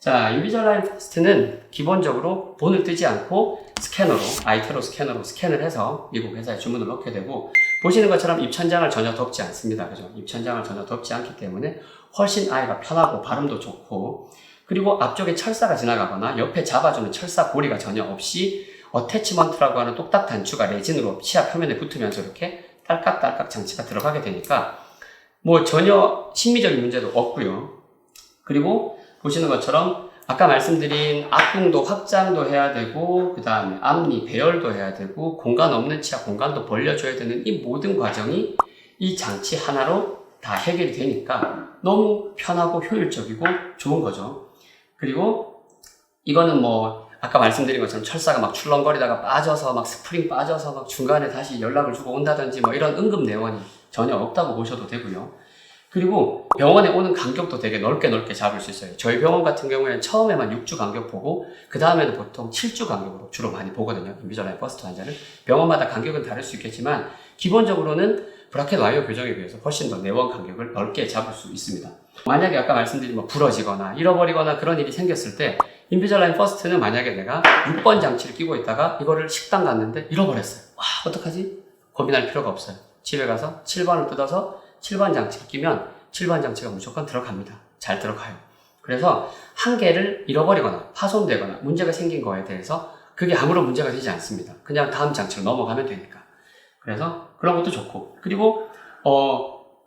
자, 인비절라인 퍼스트는 기본적으로 본을 뜨지 않고 스캐너로, 아이테로 스캐너로 스캔을 해서 미국 회사에 주문을 넣게 되고, 보시는 것처럼 입천장을 전혀 덮지 않습니다. 그죠? 입천장을 전혀 덮지 않기 때문에 훨씬 아이가 편하고 발음도 좋고, 그리고 앞쪽에 철사가 지나가거나 옆에 잡아주는 철사 고리가 전혀 없이 어태치먼트라고 하는 똑딱 단추가 레진으로 치아 표면에 붙으면서 이렇게 딸깍딸깍 장치가 들어가게 되니까 뭐 전혀 심미적인 문제도 없고요. 그리고 보시는 것처럼 아까 말씀드린 앞궁도 확장도 해야 되고, 그 다음에 앞니 배열도 해야 되고, 공간 없는 치아 공간도 벌려줘야 되는 이 모든 과정이 이 장치 하나로 다 해결이 되니까 너무 편하고 효율적이고 좋은 거죠. 그리고 이거는 뭐 아까 말씀드린 것처럼 철사가 막 출렁거리다가 빠져서 막 스프링 빠져서 막 중간에 다시 연락을 주고 온다든지 뭐 이런 응급 내원이 전혀 없다고 보셔도 되고요. 그리고 병원에 오는 간격도 되게 넓게 잡을 수 있어요. 저희 병원 같은 경우에는 처음에만 6주 간격 보고 그 다음에는 보통 7주 간격으로 주로 많이 보거든요. 인비절라인 퍼스트 환자를. 병원마다 간격은 다를 수 있겠지만 기본적으로는 브라켓 와이어 교정에 비해서 훨씬 더 내원 간격을 넓게 잡을 수 있습니다. 만약에 아까 말씀드린 뭐 부러지거나 잃어버리거나 그런 일이 생겼을 때 인비절라인 퍼스트는 만약에 내가 6번 장치를 끼고 있다가 이거를 식당 갔는데 잃어버렸어요. 와, 어떡하지? 고민할 필요가 없어요. 집에 가서 7번을 뜯어서 7번 장치를 끼면 7번 장치가 무조건 들어갑니다. 잘 들어가요. 그래서 한 개를 잃어버리거나 파손되거나 문제가 생긴 거에 대해서 그게 아무런 문제가 되지 않습니다. 그냥 다음 장치로 넘어가면 되니까. 그래서 그런 것도 좋고, 그리고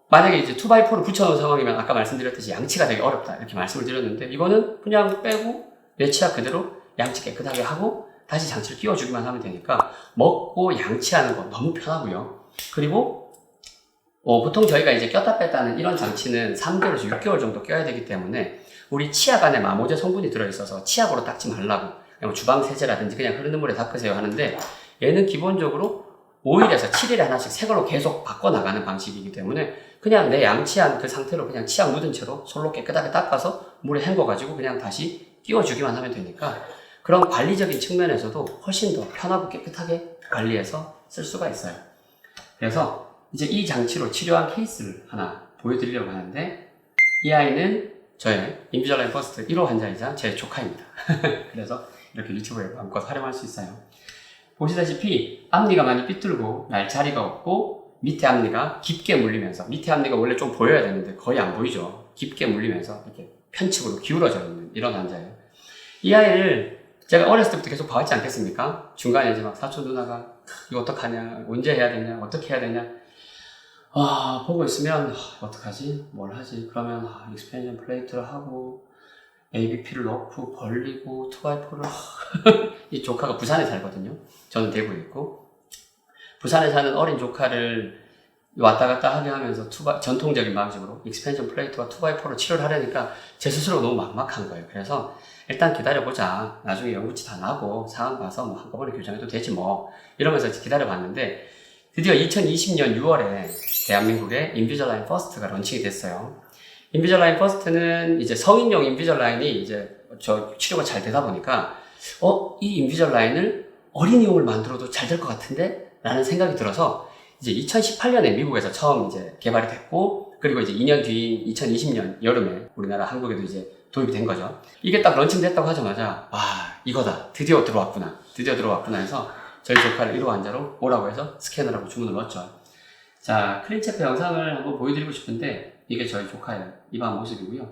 만약에 이제 2x4를 붙여놓은 상황이면 아까 말씀드렸듯이 양치가 되게 어렵다 이렇게 말씀을 드렸는데, 이거는 그냥 빼고 내 치아 그대로 양치 깨끗하게 하고 다시 장치를 끼워주기만 하면 되니까 먹고 양치하는 거 너무 편하고요. 그리고 보통 저희가 이제 꼈다 뺐다 하는 이런 장치는 3개월에서 6개월 정도 껴야 되기 때문에 우리 치약 안에 마모제 성분이 들어있어서 치약으로 닦지 말라고, 그냥 주방 세제라든지 그냥 흐르는 물에 닦으세요 하는데, 얘는 기본적으로 5일에서 7일에 하나씩 새 걸로 계속 바꿔나가는 방식이기 때문에 그냥 내 양치한 그 상태로 그냥 치약 묻은 채로 솔로 깨끗하게 닦아서 물에 헹궈가지고 그냥 다시 끼워주기만 하면 되니까 그런 관리적인 측면에서도 훨씬 더 편하고 깨끗하게 관리해서 쓸 수가 있어요. 그래서 이제 이 장치로 치료한 케이스를 하나 보여드리려고 하는데, 이 아이는 저의 인비절라인 퍼스트 1호 환자이자 제 조카입니다. 그래서 이렇게 유튜브에 마음껏 활용할 수 있어요. 보시다시피 앞니가 많이 삐뚤고 날 자리가 없고 밑에 앞니가 깊게 물리면서, 밑에 앞니가 원래 좀 보여야 되는데 거의 안 보이죠. 깊게 물리면서 이렇게 편측으로 기울어져 있는 이런 환자예요. 이 아이를 제가 어렸을 때부터 계속 봐왔지 않겠습니까? 중간에 이제 막 사촌 누나가 이거 어떡하냐, 언제 해야 되냐, 어떻게 해야 되냐, 보고 있으면 어떡하지? 뭘 하지? 그러면 익스펜션 플레이트를 하고 ABP를 넣고 벌리고 2x4를 이 조카가 부산에 살거든요. 저는 대구에 있고, 부산에 사는 어린 조카를 왔다 갔다 하게 하면서 전통적인 방식으로 익스펜션 플레이트와 2x4로 치료를 하려니까 제 스스로 너무 막막한 거예요. 그래서 일단 기다려보자, 나중에 연구치 다 나고 상황 봐서 뭐 한꺼번에 교정해도 되지 뭐 이러면서 기다려봤는데, 드디어 2020년 6월에 대한민국에 인비절라인 퍼스트가 런칭이 됐어요. 인비절라인 퍼스트는 이제 성인용 인비절라인이 이제 저 치료가 잘 되다 보니까 이 인비절라인을 어린이용을 만들어도 잘 될 것 같은데? 라는 생각이 들어서 이제 2018년에 미국에서 처음 이제 개발이 됐고, 그리고 이제 2년 뒤인 2020년 여름에 우리나라 한국에도 이제 도입이 된 거죠. 이게 딱 런칭됐다고 하자마자 이거다, 드디어 들어왔구나 해서 저희 조카를 1호 환자로 오라고 해서 스캔을 하고 주문을 넣었죠. 자, 클린체크 영상을 한번 보여드리고 싶은데, 이게 저희 조카의 입안 모습이고요.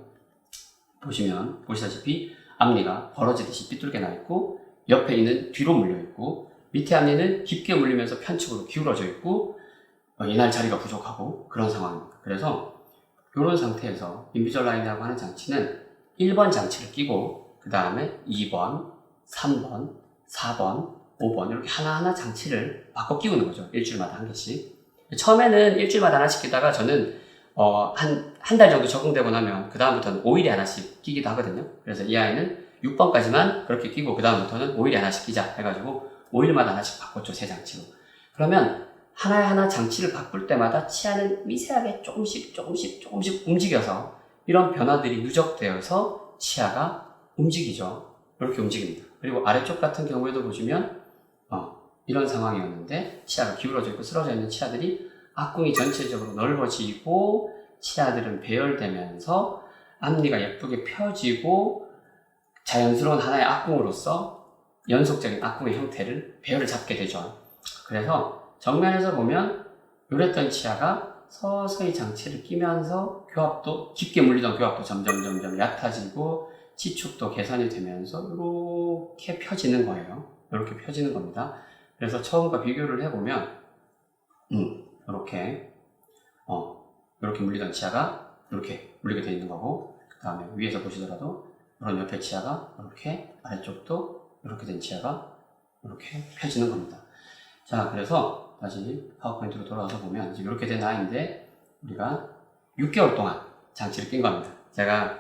보시다시피 앞니가 벌어지듯이 삐뚤게 나 있고, 옆에 있는 뒤로 물려 있고, 밑에 앞니는 깊게 물리면서 편측으로 기울어져 있고, 이날 자리가 부족하고 그런 상황입니다. 그래서 이런 상태에서 인비절라인이라고 하는 장치는 1번 장치를 끼고 그 다음에 2번, 3번, 4번, 5번 이렇게 하나하나 장치를 바꿔 끼우는 거죠. 일주일마다 한 개씩. 처음에는 일주일마다 하나씩 끼다가 저는 한 달 정도 적응되고 나면 그 다음부터는 5일에 하나씩 끼기도 하거든요. 그래서 이 아이는 6번까지만 그렇게 끼고 그 다음부터는 5일에 하나씩 끼자 해가지고 5일마다 하나씩 바꿨죠. 새 장치로. 그러면 하나하나 장치를 바꿀 때마다 치아는 미세하게 조금씩 움직여서 이런 변화들이 누적되어서 치아가 움직이죠. 이렇게 움직입니다. 그리고 아래쪽 같은 경우에도 보시면 이런 상황이었는데 치아가 기울어져 있고 쓰러져 있는 치아들이 앞궁이 전체적으로 넓어지고 치아들은 배열되면서 앞니가 예쁘게 펴지고 자연스러운 하나의 악궁으로서 연속적인 악궁의 형태를 배열을 잡게 되죠. 그래서 정면에서 보면 요랬던 치아가 서서히 장치를 끼면서 교합도, 깊게 물리던 교합도 점점 얕아지고 치축도 개선이 되면서 이렇게 펴지는 거예요. 이렇게 펴지는 겁니다. 그래서 처음과 비교를 해보면 이렇게 물리던 치아가 이렇게 물리게 되어 있는 거고, 그 다음에 위에서 보시더라도 이런 옆에 치아가 이렇게, 아래쪽도 이렇게 된 치아가 이렇게 펴지는 겁니다. 자, 그래서 다시 파워포인트로 돌아와서 보면 지금 이렇게 된 아이인데 우리가 6개월 동안 장치를 낀 겁니다. 제가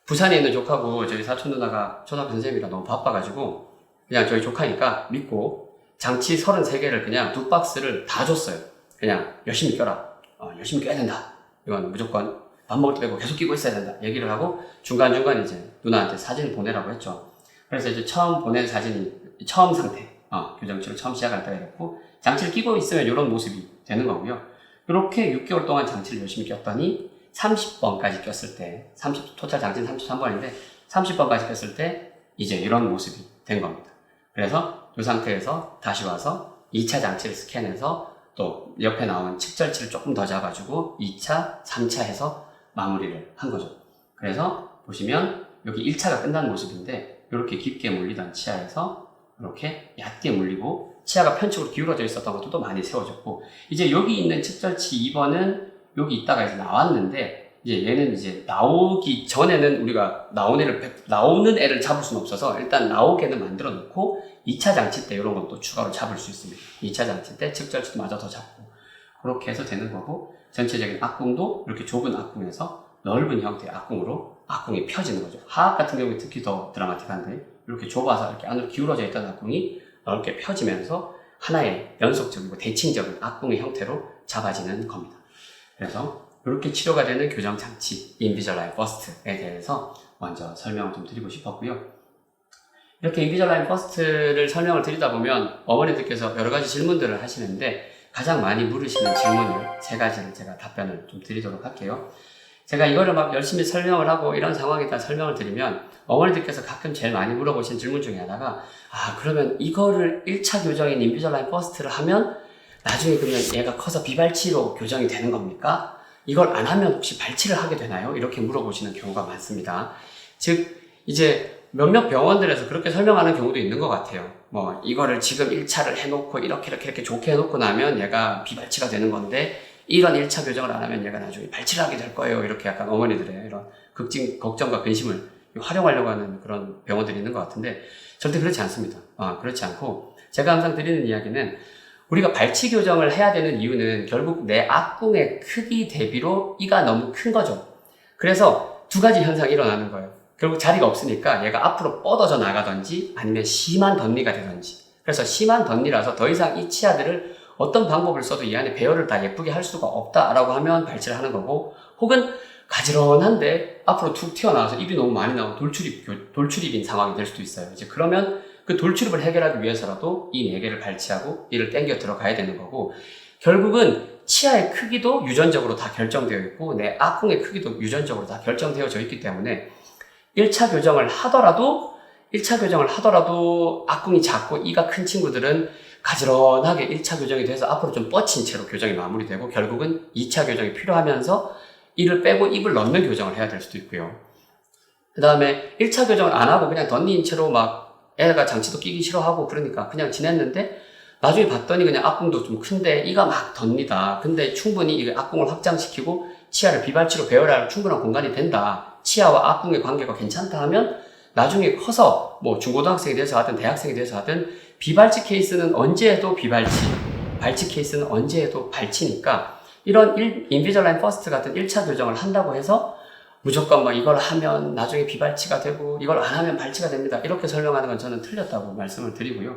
부산에 있는 조카고 저희 사촌 누나가 초등학교 선생님이라 너무 바빠가지고 그냥 저희 조카니까 믿고 장치 33개를 그냥 2박스를 다 줬어요. 그냥 열심히 껴라. 열심히 껴야 된다. 이건 무조건 밥 먹을 때 빼고 계속 끼고 있어야 된다. 얘기를 하고 중간중간 이제 누나한테 사진을 보내라고 했죠. 그래서 이제 처음 보낸 사진이 처음 상태. 교정치를 처음 시작할 때가 이랬고, 장치를 끼고 있으면 이런 모습이 되는 거고요. 이렇게 6개월 동안 장치를 열심히 꼈더니 30번까지 꼈을 때, 토탈 장치는 33번인데 30번까지 꼈을 때 이제 이런 모습이 된 겁니다. 그래서 이 상태에서 다시 와서 2차 장치를 스캔해서 또 옆에 나온 측절치를 조금 더 잡아주고 2차, 3차 해서 마무리를 한 거죠. 그래서 보시면 여기 1차가 끝난 모습인데 이렇게 깊게 물리던 치아에서 이렇게 얕게 물리고 치아가 편측으로 기울어져 있었던 것도 또 많이 세워졌고, 이제 여기 있는 측절치 2번은 여기 있다가 이제 나왔는데, 이제 얘는 이제 나오기 전에는 우리가 나오는 애를 잡을 수는 없어서 일단 나오게는 만들어 놓고 2차 장치 때 이런 것도 추가로 잡을 수 있습니다. 2차 장치 때 측절치도 마저 더 잡고 그렇게 해서 되는 거고, 전체적인 악궁도 이렇게 좁은 악궁에서 넓은 형태의 악궁으로 악궁이 펴지는 거죠. 하악 같은 경우에 특히 더 드라마틱한데, 이렇게 좁아서 이렇게 안으로 기울어져 있던 악궁이 넓게 펴지면서 하나의 연속적이고 대칭적인 악궁의 형태로 잡아지는 겁니다. 그래서 이렇게 치료가 되는 교정장치, 인비절라인 버스트에 대해서 먼저 설명을 좀 드리고 싶었고요. 이렇게 인비절라인 버스트를 설명을 드리다 보면 어머니들께서 여러 가지 질문들을 하시는데, 가장 많이 물으시는 질문을 3가지를 제가 답변을 좀 드리도록 할게요. 제가 이거를 막 열심히 설명을 하고 이런 상황에다 설명을 드리면 어머니들께서 가끔 제일 많이 물어보시는 질문 중에 하나가, 그러면 이거를 1차 교정인 인비절라인 버스트를 하면 나중에 그러면 얘가 커서 비발치로 교정이 되는 겁니까? 이걸 안 하면 혹시 발치를 하게 되나요? 이렇게 물어보시는 경우가 많습니다. 즉 이제 몇몇 병원들에서 그렇게 설명하는 경우도 있는 것 같아요. 뭐 이거를 지금 1차를 해놓고 이렇게 좋게 해놓고 나면 얘가 비발치가 되는 건데, 이런 1차 교정을 안 하면 얘가 나중에 발치를 하게 될 거예요. 이렇게 약간 어머니들의 이런 걱정과 근심을 활용하려고 하는 그런 병원들이 있는 것 같은데, 절대 그렇지 않습니다. 그렇지 않고, 제가 항상 드리는 이야기는, 우리가 발치 교정을 해야 되는 이유는 결국 내 악궁의 크기 대비로 이가 너무 큰 거죠. 그래서 2가지 현상이 일어나는 거예요. 결국 자리가 없으니까 얘가 앞으로 뻗어져 나가든지 아니면 심한 덧니가 되든지. 그래서 심한 덧니라서 더 이상 이 치아들을 어떤 방법을 써도 이 안에 배열을 다 예쁘게 할 수가 없다라고 하면 발치를 하는 거고, 혹은 가지런한데 앞으로 툭 튀어나와서 입이 너무 많이 나오고 돌출입인 상황이 될 수도 있어요. 이제 그러면 그 돌출입을 해결하기 위해서라도 이 4개를 발치하고 이를 당겨 들어가야 되는 거고, 결국은 치아의 크기도 유전적으로 다 결정되어 있고 내 악궁의 크기도 유전적으로 다 결정되어져 있기 때문에 1차 교정을 하더라도 악궁이 작고 이가 큰 친구들은 가지런하게 1차 교정이 돼서 앞으로 좀 뻗친 채로 교정이 마무리되고, 결국은 2차 교정이 필요하면서 이를 빼고 입을 넣는 교정을 해야 될 수도 있고요. 그 다음에 1차 교정을 안 하고 그냥 덧니인 채로 막 애가 장치도 끼기 싫어하고 그러니까 그냥 지냈는데, 나중에 봤더니 그냥 악궁도 좀 큰데 이가 막 덧니다. 근데 충분히 이 악궁을 확장시키고 치아를 비발치로 배열할 충분한 공간이 된다. 치아와 악궁의 관계가 괜찮다 하면 나중에 커서 뭐 중고등학생이 돼서 하든 대학생이 돼서 하든 비발치 케이스는 언제 해도 비발치, 발치 케이스는 언제 해도 발치니까, 이런 인비절라인 퍼스트 같은 1차 교정을 한다고 해서 무조건 뭐 이걸 하면 나중에 비발치가 되고 이걸 안 하면 발치가 됩니다. 이렇게 설명하는 건 저는 틀렸다고 말씀을 드리고요.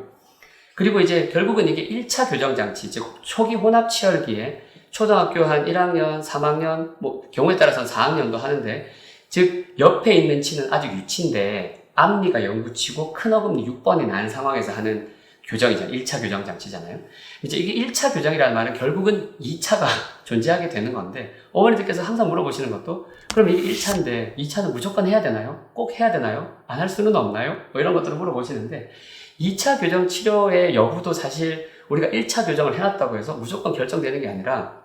그리고 이제 결국은 이게 1차 교정 장치, 즉 초기 혼합 치열기에 초등학교 한 1학년, 3학년, 뭐 경우에 따라서는 4학년도 하는데, 즉 옆에 있는 치는 아직 유치인데 앞니가 0붙이고 큰 어금니 6번이 난 상황에서 하는 교정이잖아요. 1차 교정 장치잖아요. 이제 이게 1차 교정이라는 말은 결국은 2차가 존재하게 되는 건데, 어머니들께서 항상 물어보시는 것도, 그럼 이게 1차인데 2차는 무조건 해야 되나요? 꼭 해야 되나요? 안 할 수는 없나요? 뭐 이런 것들을 물어보시는데, 2차 교정 치료의 여부도 사실 우리가 1차 교정을 해놨다고 해서 무조건 결정되는 게 아니라,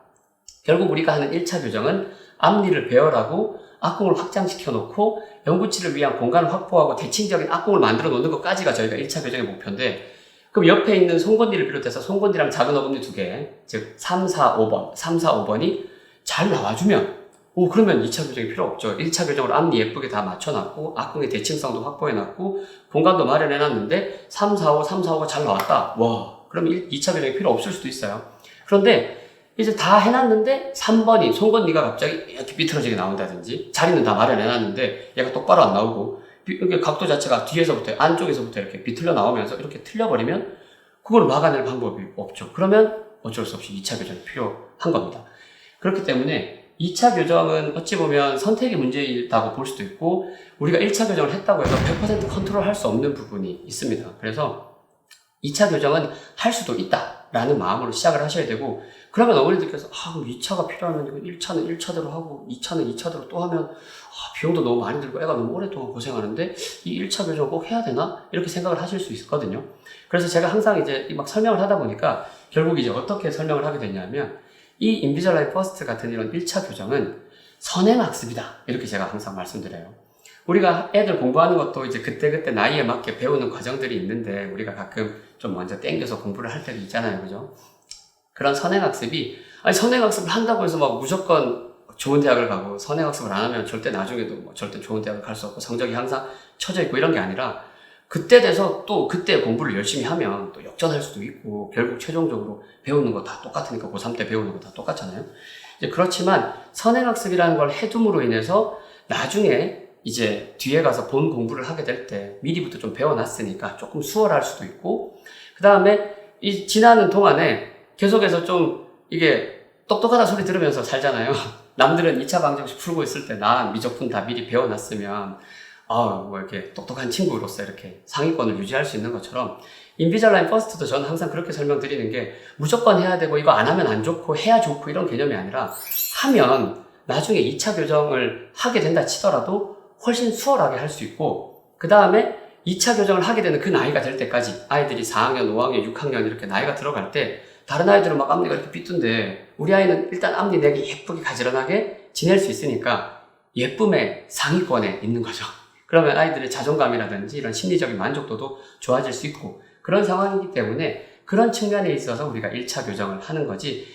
결국 우리가 하는 1차 교정은 앞니를 배열하고 앞궁을 확장시켜 놓고 연구치를 위한 공간을 확보하고 대칭적인 앞궁을 만들어 놓는 것까지가 저희가 1차 교정의 목표인데, 그럼 옆에 있는 송곳니를 비롯해서 송곳니랑 작은 어금니 2개, 즉 3, 4, 5번이 잘 나와주면, 그러면 2차 교정이 필요 없죠. 1차 교정으로 앞니 예쁘게 다 맞춰놨고 앞궁의 대칭성도 확보해놨고 공간도 마련해놨는데 3, 4, 5가 잘 나왔다. 와, 그럼 2차 교정이 필요 없을 수도 있어요. 그런데 이제 다 해놨는데 3번이 송곳니가 갑자기 이렇게 비틀어지게 나온다든지, 자리는 다 마련해놨는데 얘가 똑바로 안 나오고 이게 각도 자체가 뒤에서부터 안쪽에서부터 이렇게 비틀려 나오면서 이렇게 틀려버리면 그걸 막아낼 방법이 없죠. 그러면 어쩔 수 없이 2차 교정이 필요한 겁니다. 그렇기 때문에 2차 교정은 어찌 보면 선택의 문제이다고 볼 수도 있고, 우리가 1차 교정을 했다고 해서 100% 컨트롤할 수 없는 부분이 있습니다. 그래서 2차 교정은 할 수도 있다라는 마음으로 시작을 하셔야 되고, 그러면 어머니들께서 2차가 필요하면 이거 1차는 1차대로 하고 2차는 2차대로 또 하면 비용도 너무 많이 들고 애가 너무 오랫동안 고생하는데 이 1차 교정을 꼭 해야 되나? 이렇게 생각을 하실 수 있거든요. 그래서 제가 항상 이제 막 설명을 하다 보니까 결국 이제 어떻게 설명을 하게 됐냐면, 이 인비절라인 퍼스트 같은 이런 1차 교정은 선행학습이다, 이렇게 제가 항상 말씀드려요. 우리가 애들 공부하는 것도 이제 그때그때 나이에 맞게 배우는 과정들이 있는데, 우리가 가끔 좀 먼저 땡겨서 공부를 할 때도 있잖아요. 그죠? 그런 선행학습이, 선행학습을 한다고 해서 막 무조건 좋은 대학을 가고, 선행학습을 안 하면 절대 나중에도 뭐 절대 좋은 대학을 갈 수 없고 성적이 항상 처져 있고 이런 게 아니라, 그때 돼서 또 그때 공부를 열심히 하면 또 역전할 수도 있고, 결국 최종적으로 배우는 거 다 똑같으니까 고3 때 배우는 거 다 똑같잖아요. 이제 그렇지만 선행학습이라는 걸 해둠으로 인해서 나중에 이제 뒤에 가서 본 공부를 하게 될 때 미리부터 좀 배워놨으니까 조금 수월할 수도 있고, 그 다음에 이 지나는 동안에 계속해서 좀 이게 똑똑하다 소리 들으면서 살잖아요. 남들은 2차 방정식 풀고 있을 때 나 미적분 다 미리 배워놨으면 뭐 이렇게 똑똑한 친구로서 이렇게 상위권을 유지할 수 있는 것처럼, 인비절라인 퍼스트도 저는 항상 그렇게 설명드리는 게, 무조건 해야 되고 이거 안 하면 안 좋고 해야 좋고 이런 개념이 아니라, 하면 나중에 2차 교정을 하게 된다 치더라도 훨씬 수월하게 할 수 있고, 그 다음에 2차 교정을 하게 되는 그 나이가 될 때까지, 아이들이 4학년, 5학년, 6학년 이렇게 나이가 들어갈 때 다른 아이들은 막 앞니가 이렇게 삐뚤데 우리 아이는 일단 앞니 4개 예쁘게 가지런하게 지낼 수 있으니까 예쁨의 상위권에 있는 거죠. 그러면 아이들의 자존감이라든지 이런 심리적인 만족도도 좋아질 수 있고, 그런 상황이기 때문에 그런 측면에 있어서 우리가 1차 교정을 하는 거지,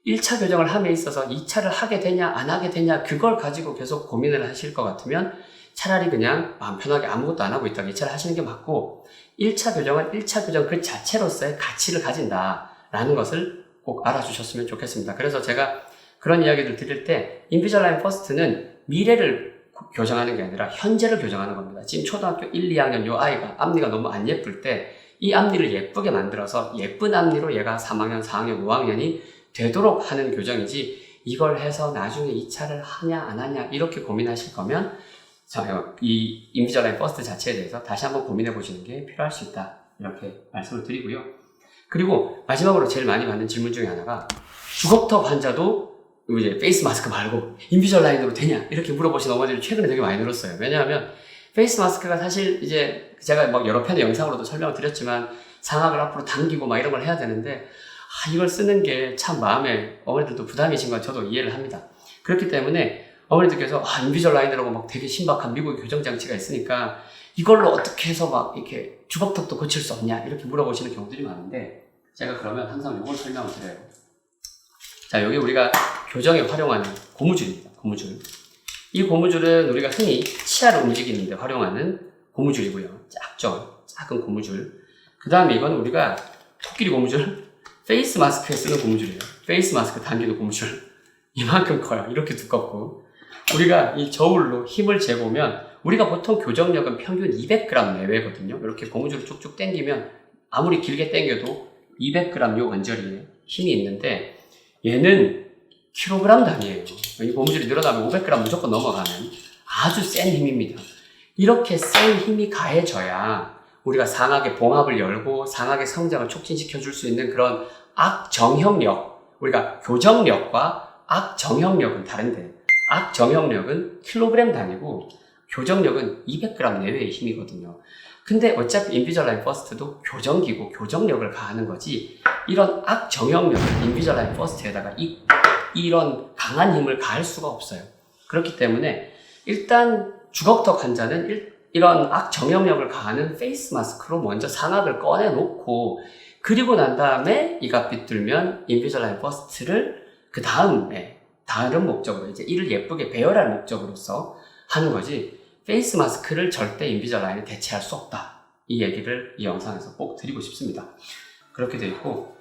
1차 교정을 함에 있어서 2차를 하게 되냐 안 하게 되냐 그걸 가지고 계속 고민을 하실 것 같으면 차라리 그냥 마음 편하게 아무것도 안 하고 있다가 2차를 하시는 게 맞고, 1차 교정은 1차 교정 그 자체로서의 가치를 가진다라는 것을 꼭 알아주셨으면 좋겠습니다. 그래서 제가 그런 이야기를 드릴 때, 인비절라인 퍼스트는 미래를 교정하는 게 아니라 현재를 교정하는 겁니다. 지금 초등학교 1, 2학년 요 아이가 앞니가 너무 안 예쁠 때 이 앞니를 예쁘게 만들어서 예쁜 앞니로 얘가 3학년, 4학년, 5학년이 되도록 하는 교정이지, 이걸 해서 나중에 2차를 하냐 안 하냐 이렇게 고민하실 거면 이 인비절라인 퍼스트 자체에 대해서 다시 한번 고민해 보시는 게 필요할 수 있다, 이렇게 말씀을 드리고요. 그리고 마지막으로 제일 많이 받는 질문 중에 하나가, 주걱턱 환자도 이제 페이스 마스크 말고 인비절라인으로 되냐 이렇게 물어보시는 어머니들이 최근에 되게 많이 늘었어요. 왜냐하면 페이스 마스크가 사실 이제 제가 막 여러 편의 영상으로도 설명을 드렸지만 상악을 앞으로 당기고 막 이런 걸 해야 되는데, 이걸 쓰는 게 참 마음에 어머니들도 부담이신 건 저도 이해를 합니다. 그렇기 때문에 어머니들께서 인비절라인이라고 막 되게 신박한 미국의 교정장치가 있으니까 이걸로 어떻게 해서 막 이렇게 주걱턱도 고칠 수 없냐 이렇게 물어보시는 경우들이 많은데, 제가 그러면 항상 이걸 설명을 드려요. 자, 여기 우리가 교정에 활용하는 고무줄입니다. 고무줄. 이 고무줄은 우리가 흔히 치아를 움직이는 데 활용하는 고무줄이고요. 작은 고무줄. 그 다음에 이건 우리가 토끼리 고무줄, 페이스 마스크에 쓰는 고무줄이에요. 페이스 마스크 당기는 고무줄. 이만큼 커요. 이렇게 두껍고. 우리가 이 저울로 힘을 재보면, 우리가 보통 교정력은 평균 200g 내외거든요. 이렇게 고무줄을 쭉쭉 당기면 아무리 길게 당겨도 200g 요 관절에 힘이 있는데, 얘는 킬로그램 단위예요. 이 고무줄이 늘어나면 500g 무조건 넘어가는 아주 센 힘입니다. 이렇게 센 힘이 가해져야 우리가 상악의 봉합을 열고 상악의 성장을 촉진시켜 줄 수 있는 그런 악정형력, 우리가 교정력과 악정형력은 다른데, 악정형력은 킬로그램 단위고 교정력은 200g 내외의 힘이거든요. 근데 어차피 인비절라인 퍼스트도 교정기고 교정력을 가하는 거지, 이런 악정형력을 인비절라인 퍼스트에다가 이런 강한 힘을 가할 수가 없어요. 그렇기 때문에 일단 주걱턱 환자는 이런 악정형력을 가하는 페이스 마스크로 먼저 상악을 꺼내놓고, 그리고 난 다음에 이가 삐뚤면 인비절라인 퍼스트를 그 다음에 다른 목적으로, 이제 이를 예쁘게 배열할 목적으로서 하는 거지, 페이스 마스크를 절대 인비절라인에 대체할 수 없다. 이 얘기를 이 영상에서 꼭 드리고 싶습니다. 그렇게 돼 있고,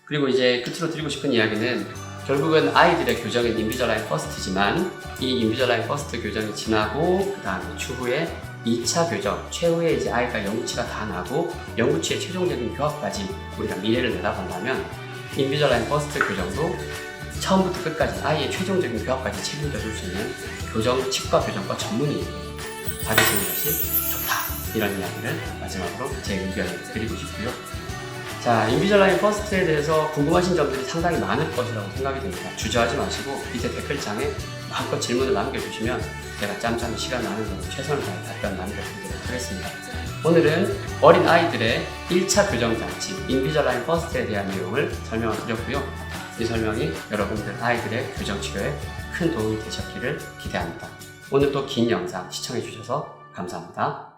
그리고 이제 끝으로 드리고 싶은 이야기는, 결국은 아이들의 교정은 인비절라인 퍼스트지만, 이 인비절라인 퍼스트 교정이 지나고 그 다음에 추후에 2차 교정, 최후에 이제 아이가 영구치가 다 나고 영구치의 최종적인 교합까지 우리가 미래를 내다본다면, 인비절라인 퍼스트 교정도 처음부터 끝까지 아이의 최종적인 교합까지 책임져 줄 수 있는 치과 교정과 전문의 받으시는 것이 좋다. 이런 이야기를 마지막으로 제 의견을 드리고 싶고요. 자, 인비절라인 퍼스트에 대해서 궁금하신 점들이 상당히 많을 것이라고 생각이 됩니다. 주저하지 마시고 밑에 댓글창에 마음껏 질문을 남겨주시면 제가 짬짬이 시간 나는 대로 최선을 다해 답변 남겨드리도록 하겠습니다. 오늘은 어린 아이들의 1차 교정 장치 인비절라인 퍼스트에 대한 내용을 설명을 드렸고요. 이 설명이 여러분들 아이들의 교정 치료에 큰 도움이 되셨기를 기대합니다. 오늘도 긴 영상 시청해 주셔서 감사합니다.